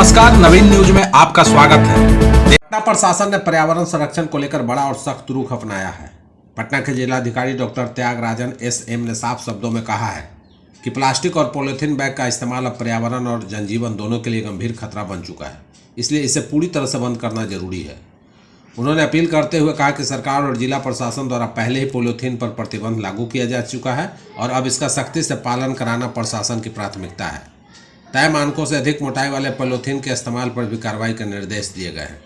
नमस्कार, नवीन न्यूज में आपका स्वागत है। पटना प्रशासन ने पर्यावरण संरक्षण को लेकर बड़ा और सख्त रुख अपनाया है। पटना के जिलाधिकारी डॉक्टर त्यागराजन एस.एम. ने साफ शब्दों में कहा है कि प्लास्टिक और पॉलीथीन बैग का इस्तेमाल अब पर्यावरण और जनजीवन दोनों के लिए गंभीर खतरा बन चुका है, इसलिए इसे पूरी तरह से बंद करना जरूरी है। उन्होंने अपील करते हुए कहा कि सरकार और जिला प्रशासन द्वारा पहले ही पॉलीथीन पर प्रतिबंध लागू किया जा चुका है और अब इसका सख्ती से पालन कराना प्रशासन की प्राथमिकता है। तय मानकों से अधिक मोटाई वाले पॉलीथीन के इस्तेमाल पर भी कार्रवाई के निर्देश दिए गए हैं।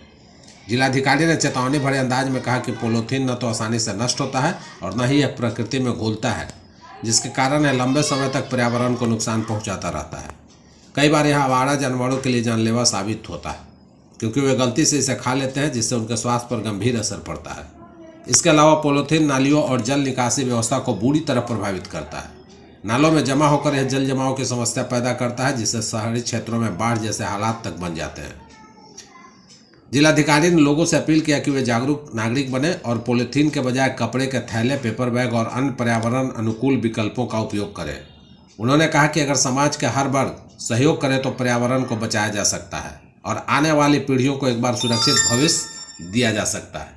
जिलाधिकारी ने चेतावनी भरे अंदाज में कहा कि पॉलीथीन न तो आसानी से नष्ट होता है और न ही यह प्रकृति में घुलता है, जिसके कारण यह लंबे समय तक पर्यावरण को नुकसान पहुंचाता रहता है। कई बार यह आवारा जानवरों के लिए जानलेवा साबित होता है, क्योंकि वे गलती से इसे खा लेते हैं, जिससे उनके स्वास्थ्य पर गंभीर असर पड़ता है। इसके अलावा पॉलीथीन नालियों और जल निकासी व्यवस्था को बुरी तरह प्रभावित करता है। नालों में जमा होकर यह जल जमाव की समस्या पैदा करता है, जिससे शहरी क्षेत्रों में बाढ़ जैसे हालात तक बन जाते हैं। जिलाधिकारी ने लोगों से अपील किया कि वे जागरूक नागरिक बने और पॉलीथीन के बजाय कपड़े के थैले, पेपर बैग और अन्य पर्यावरण अनुकूल विकल्पों का उपयोग करें। उन्होंने कहा कि अगर समाज के हर वर्ग सहयोग करे तो पर्यावरण को बचाया जा सकता है और आने वाली पीढ़ियों को एक बार सुरक्षित भविष्य दिया जा सकता है।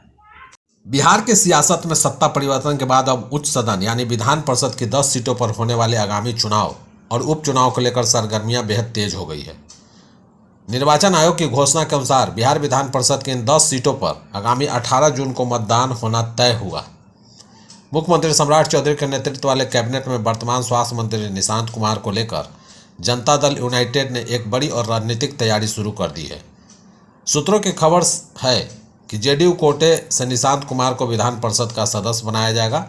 बिहार के सियासत में सत्ता परिवर्तन के बाद अब उच्च सदन यानी विधान परिषद की 10 सीटों पर होने वाले आगामी चुनाव और उपचुनाव को लेकर सरगर्मियां बेहद तेज हो गई है। निर्वाचन आयोग की घोषणा के अनुसार बिहार विधान परिषद की इन 10 सीटों पर आगामी 18 जून को मतदान होना तय हुआ। मुख्यमंत्री सम्राट चौधरी के नेतृत्व वाले कैबिनेट में वर्तमान स्वास्थ्य मंत्री निशांत कुमार को लेकर जनता दल यूनाइटेड ने एक बड़ी और राजनीतिक तैयारी शुरू कर दी है। सूत्रों की खबर है कि जेडीयू कोटे से निशांत कुमार को विधान परिषद का सदस्य बनाया जाएगा,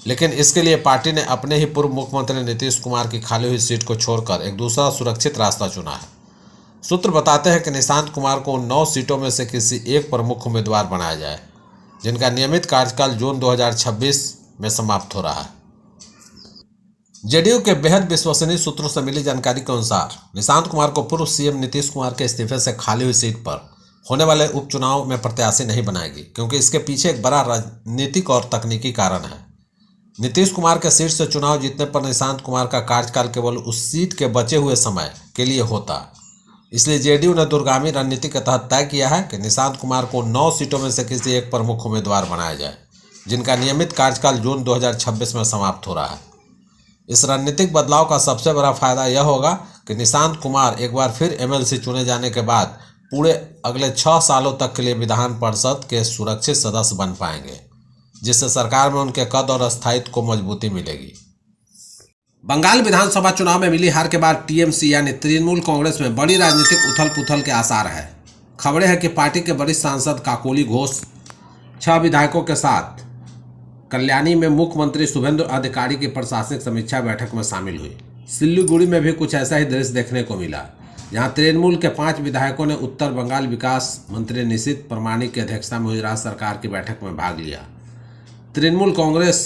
लेकिन इसके लिए पार्टी ने अपने ही पूर्व मुख्यमंत्री नीतीश कुमार की खाली हुई सीट को छोड़कर एक दूसरा सुरक्षित रास्ता चुना है। सूत्र बताते हैं कि निशांत कुमार को 9 सीटों में से किसी एक पर मुख्य उम्मीदवार बनाया जाए, जिनका नियमित कार्यकाल जून 2026 में समाप्त हो रहा है। जेडीयू के बेहद विश्वसनीय सूत्रों से मिली जानकारी के अनुसार निशांत कुमार को पूर्व सीएम नीतीश कुमार के इस्तीफे से खाली हुई सीट पर होने वाले उपचुनाव में प्रत्याशी नहीं बनाएगी, क्योंकि इसके पीछे एक बड़ा राजनीतिक और तकनीकी कारण है। नीतीश कुमार के सीट से चुनाव जीतने पर निशांत कुमार का कार्यकाल केवल उस सीट के बचे हुए समय के लिए होता। इसलिए जेडीयू ने दूरगामी रणनीति के तहत तय किया है कि निशांत कुमार को 9 सीटों में से किसी एक पर मुख्य उम्मीदवार बनाया जाए, जिनका नियमित कार्यकाल जून 2026 में समाप्त हो रहा है। इस रणनीतिक बदलाव का सबसे बड़ा फायदा यह होगा कि निशांत कुमार एक बार फिर एमएलसी चुने जाने के बाद पूरे अगले 6 सालों तक के लिए विधान परिषद के सुरक्षित सदस्य बन पाएंगे, जिससे सरकार में उनके कद और स्थायित्व को मजबूती मिलेगी। बंगाल विधानसभा चुनाव में मिली हार के बाद टीएमसी यानी तृणमूल कांग्रेस में बड़ी राजनीतिक उथल पुथल के आसार है। खबरें हैं कि पार्टी के वरिष्ठ सांसद काकोली घोष 6 विधायकों के साथ कल्याणी में मुख्यमंत्री शुभेंदु अधिकारी की प्रशासनिक समीक्षा बैठक में शामिल हुई। सिल्लीगुड़ी में भी कुछ ऐसा ही दृश्य देखने को मिला, जहां तृणमूल के 5 विधायकों ने उत्तर बंगाल विकास मंत्री निशित प्रमाणिक की अध्यक्षता में हुई राज्य सरकार की बैठक में भाग लिया। तृणमूल कांग्रेस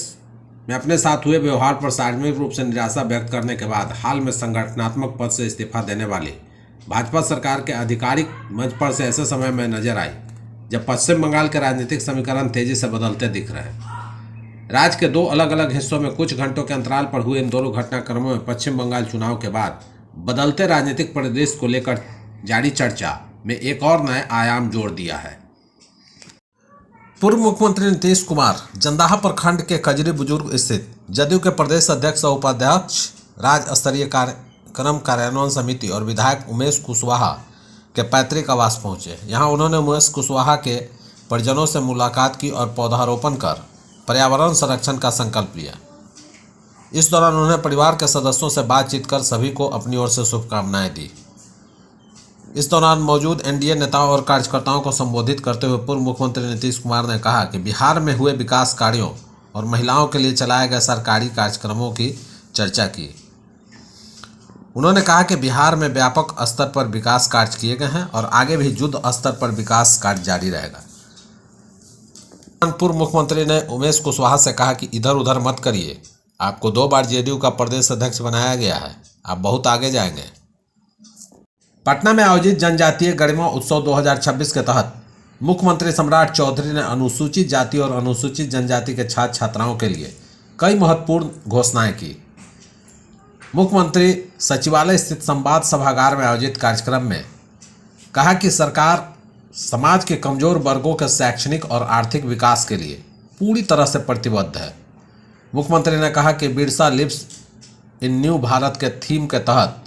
में अपने साथ हुए व्यवहार पर सार्वजनिक रूप से निराशा व्यक्त करने के बाद हाल में संगठनात्मक पद से इस्तीफा देने वाली भाजपा सरकार के आधिकारिक मंच पर से ऐसे समय में नजर आई जब पश्चिम बंगाल के राजनीतिक समीकरण तेजी से बदलते दिख रहे हैं। राज्य के 2 अलग अलग हिस्सों में कुछ घंटों के अंतराल पर हुए इन दोनों घटनाक्रमों में पश्चिम बंगाल चुनाव के बाद बदलते राजनीतिक परिदृश्य को लेकर जारी चर्चा में एक और नए आयाम जोड़ दिया है। पूर्व मुख्यमंत्री नीतीश कुमार जंदाहा प्रखंड के कजरी बुजुर्ग स्थित जदयू के प्रदेश अध्यक्ष और उपाध्यक्ष, राज्य स्तरीय कार्यक्रम कार्यान्वयन समिति और विधायक उमेश कुशवाहा के पैतृक आवास पहुंचे। यहां उन्होंने उमेश कुशवाहा के परिजनों से मुलाकात की और पौधारोपण कर पर्यावरण संरक्षण का संकल्प लिया। इस दौरान उन्होंने परिवार के सदस्यों से बातचीत कर सभी को अपनी ओर से शुभकामनाएं दी। इस दौरान मौजूद एनडीए नेताओं और कार्यकर्ताओं को संबोधित करते हुए पूर्व मुख्यमंत्री नीतीश कुमार ने कहा कि बिहार में हुए विकास कार्यों और महिलाओं के लिए चलाए गए सरकारी कार्यक्रमों की चर्चा की। उन्होंने कहा कि बिहार में व्यापक स्तर पर विकास कार्य किए गए हैं और आगे भी युद्ध स्तर पर विकास कार्य जारी रहेगा। पूर्व मुख्यमंत्री ने उमेश कुशवाहा से कहा कि इधर उधर मत करिए, आपको 2 बार जेडीयू का प्रदेश अध्यक्ष बनाया गया है, आप बहुत आगे जाएंगे। पटना में आयोजित जनजातीय गरिमा उत्सव 2026 के तहत मुख्यमंत्री सम्राट चौधरी ने अनुसूचित जाति और अनुसूचित जनजाति के छात्र छात्राओं के लिए कई महत्वपूर्ण घोषणाएं की। मुख्यमंत्री सचिवालय स्थित संवाद सभागार में आयोजित कार्यक्रम में कहा कि सरकार समाज के कमजोर वर्गों के शैक्षणिक और आर्थिक विकास के लिए पूरी तरह से प्रतिबद्ध है। मुख्यमंत्री ने कहा कि Birsa lives in new Bharat के थीम के तहत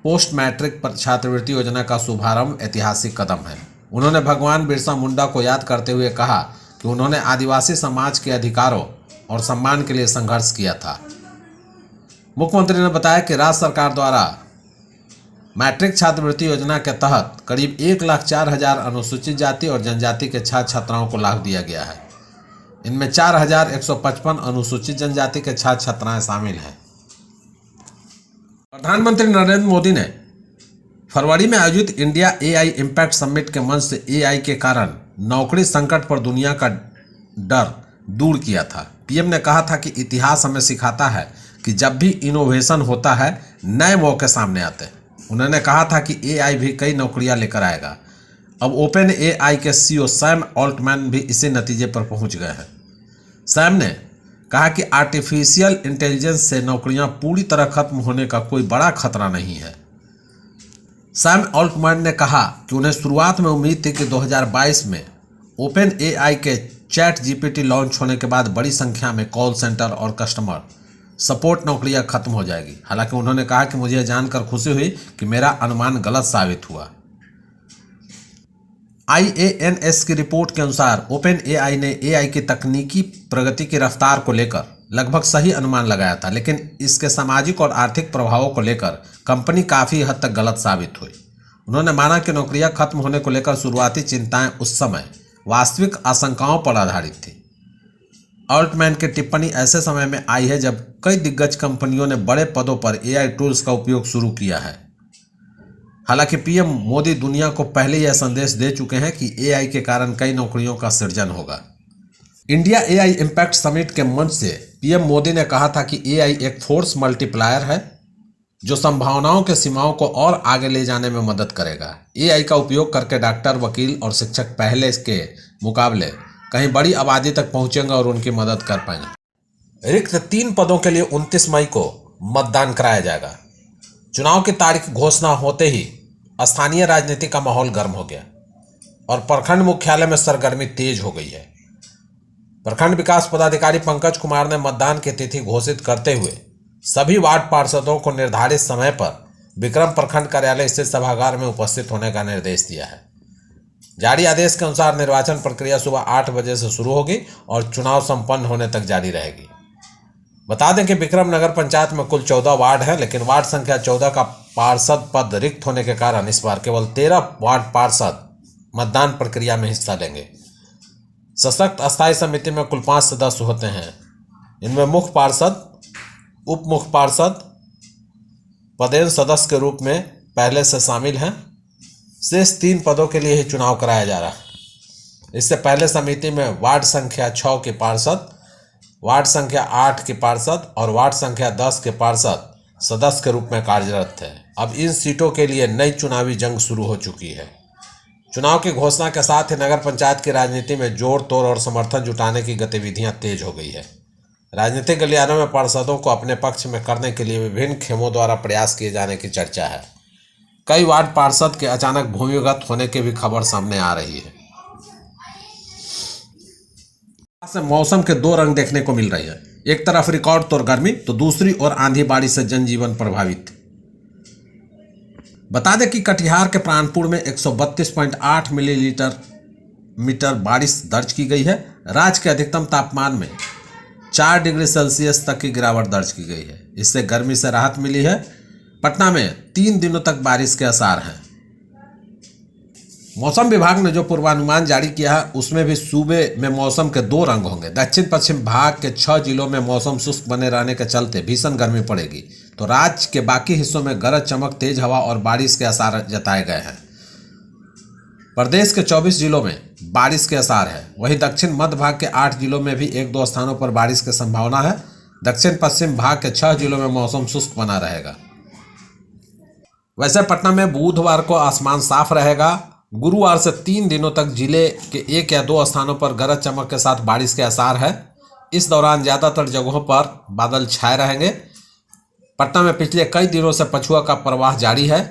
पोस्ट मैट्रिक छात्रवृत्ति योजना का शुभारंभ ऐतिहासिक कदम है। उन्होंने भगवान बिरसा मुंडा को याद करते हुए कहा कि उन्होंने आदिवासी समाज के अधिकारों और सम्मान के लिए संघर्ष किया था। मुख्यमंत्री ने बताया कि राज्य सरकार द्वारा मैट्रिक छात्रवृत्ति योजना के तहत करीब 1,04,000 अनुसूचित जाति और जनजाति के छात्र छात्राओं को लाभ दिया गया है। इनमें 4,155 अनुसूचित जनजाति के छात्र छात्राएं शामिल हैं। प्रधानमंत्री नरेंद्र मोदी ने फरवरी में आयोजित इंडिया एआई इम्पैक्ट समिट के मंच से एआई के कारण नौकरी संकट पर दुनिया का डर दूर किया था। पीएम ने कहा था कि इतिहास हमें सिखाता है कि जब भी इनोवेशन होता है नए मौके सामने आते हैं। उन्होंने कहा था कि एआई भी कई नौकरियां लेकर आएगा। अब ओपन एआई के सीईओ सैम ऑल्टमैन भी इसी नतीजे पर पहुंच गए हैं। सैम ने कहा कि आर्टिफिशियल इंटेलिजेंस से नौकरियां पूरी तरह खत्म होने का कोई बड़ा खतरा नहीं है। सैम ऑल्टमैन ने कहा कि उन्हें शुरुआत में उम्मीद थी कि 2022 में ओपन एआई के चैट जीपीटी लॉन्च होने के बाद बड़ी संख्या में कॉल सेंटर और कस्टमर सपोर्ट नौकरियां खत्म हो जाएगी। हालांकि उन्होंने कहा कि मुझे जानकर खुशी हुई कि मेरा अनुमान गलत साबित हुआ। IANS की रिपोर्ट के अनुसार ओपन एआई ने एआई की तकनीकी प्रगति की रफ्तार को लेकर लगभग सही अनुमान लगाया था, लेकिन इसके सामाजिक और आर्थिक प्रभावों को लेकर कंपनी काफ़ी हद तक गलत साबित हुई। उन्होंने माना कि नौकरियां खत्म होने को लेकर शुरुआती चिंताएं उस समय वास्तविक आशंकाओं पर आधारित थी। ऑल्टमैन की टिप्पणी ऐसे समय में आई है जब कई दिग्गज कंपनियों ने बड़े पदों पर एआई टूल्स का उपयोग शुरू किया है। हालांकि पीएम मोदी दुनिया को पहले यह संदेश दे चुके हैं कि एआई के कारण कई नौकरियों का सृजन होगा। इंडिया एआई इम्पैक्ट समिट के मंच से पीएम मोदी ने कहा था कि एआई एक फोर्स मल्टीप्लायर है जो संभावनाओं के सीमाओं को और आगे ले जाने में मदद करेगा। एआई का उपयोग करके डॉक्टर, वकील और शिक्षक पहले के मुकाबले कहीं बड़ी आबादी तक पहुंचेंगे और उनकी मदद कर पाएंगे। रिक्त 3 पदों के लिए 29 मई को मतदान कराया जाएगा। चुनाव की तारीख घोषणा होते ही स्थानीय राजनीति का माहौल गर्म हो गया और प्रखंड मुख्यालय में सरगर्मी तेज हो गई है। प्रखंड विकास पदाधिकारी पंकज कुमार ने मतदान की तिथि घोषित करते हुए सभी वार्ड पार्षदों को निर्धारित समय पर विक्रम प्रखंड कार्यालय स्थित सभागार में उपस्थित होने का निर्देश दिया है। जारी आदेश के अनुसार निर्वाचन प्रक्रिया सुबह 8 बजे से शुरू होगी और चुनाव संपन्न होने तक जारी रहेगी। बता दें कि विक्रम नगर पंचायत में कुल 14 वार्ड हैं, लेकिन वार्ड संख्या 14 का पार्षद पद रिक्त होने के कारण इस बार केवल 13 वार्ड पार्षद मतदान प्रक्रिया में हिस्सा लेंगे। सशक्त अस्थायी समिति में कुल 5 सदस्य होते हैं। इनमें मुख्य पार्षद, उप मुख्य पार्षद पदेन सदस्य के रूप में पहले से शामिल हैं। शेष 3 पदों के लिए ही चुनाव कराया जा रहा है। इससे पहले समिति में वार्ड संख्या 6 के पार्षद, वार्ड संख्या 8 के पार्षद और वार्ड संख्या 10 के पार्षद सदस्य के रूप में कार्यरत थे। अब इन सीटों के लिए नई चुनावी जंग शुरू हो चुकी है। चुनाव की घोषणा के साथ ही नगर पंचायत की राजनीति में जोड़ तोड़ और समर्थन जुटाने की गतिविधियां तेज हो गई है। राजनीतिक गलियारों में पार्षदों को अपने पक्ष में करने के लिए विभिन्न खेमों द्वारा प्रयास किए जाने की चर्चा है। कई वार्ड पार्षद के अचानक भूमिगत होने की भी खबर सामने आ रही है। मौसम के 2 रंग देखने को मिल रही है। एक तरफ रिकॉर्ड तोड़ गर्मी तो दूसरी ओर आंधी बारिश से जनजीवन प्रभावित। बता दें कि कटिहार के प्राणपुर में 132.8 मिलीमीटर बारिश दर्ज की गई है। राज्य के अधिकतम तापमान में 4 डिग्री सेल्सियस तक की गिरावट दर्ज की गई है। इससे गर्मी से राहत मिली है। पटना में 3 दिनों तक बारिश के आसार हैं। मौसम विभाग ने जो पूर्वानुमान जारी किया है उसमें भी सूबे में मौसम के 2 रंग होंगे। दक्षिण पश्चिम भाग के 6 जिलों में मौसम शुष्क बने रहने के चलते भीषण गर्मी पड़ेगी, तो राज्य के बाकी हिस्सों में गरज चमक, तेज हवा और बारिश के आसार जताए गए हैं। प्रदेश के 24 जिलों में बारिश के आसार है। वहीं दक्षिण मध्य भाग के 8 जिलों में भी 1-2 स्थानों पर बारिश की संभावना है। दक्षिण पश्चिम भाग के 6 जिलों में मौसम शुष्क बना रहेगा। वैसे पटना में बुधवार को आसमान साफ रहेगा। गुरुवार से 3 दिनों तक जिले के 1 या 2 स्थानों पर गरज चमक के साथ बारिश के आसार है। इस दौरान ज़्यादातर जगहों पर बादल छाए रहेंगे। पटना में पिछले कई दिनों से पछुआ का प्रवाह जारी है।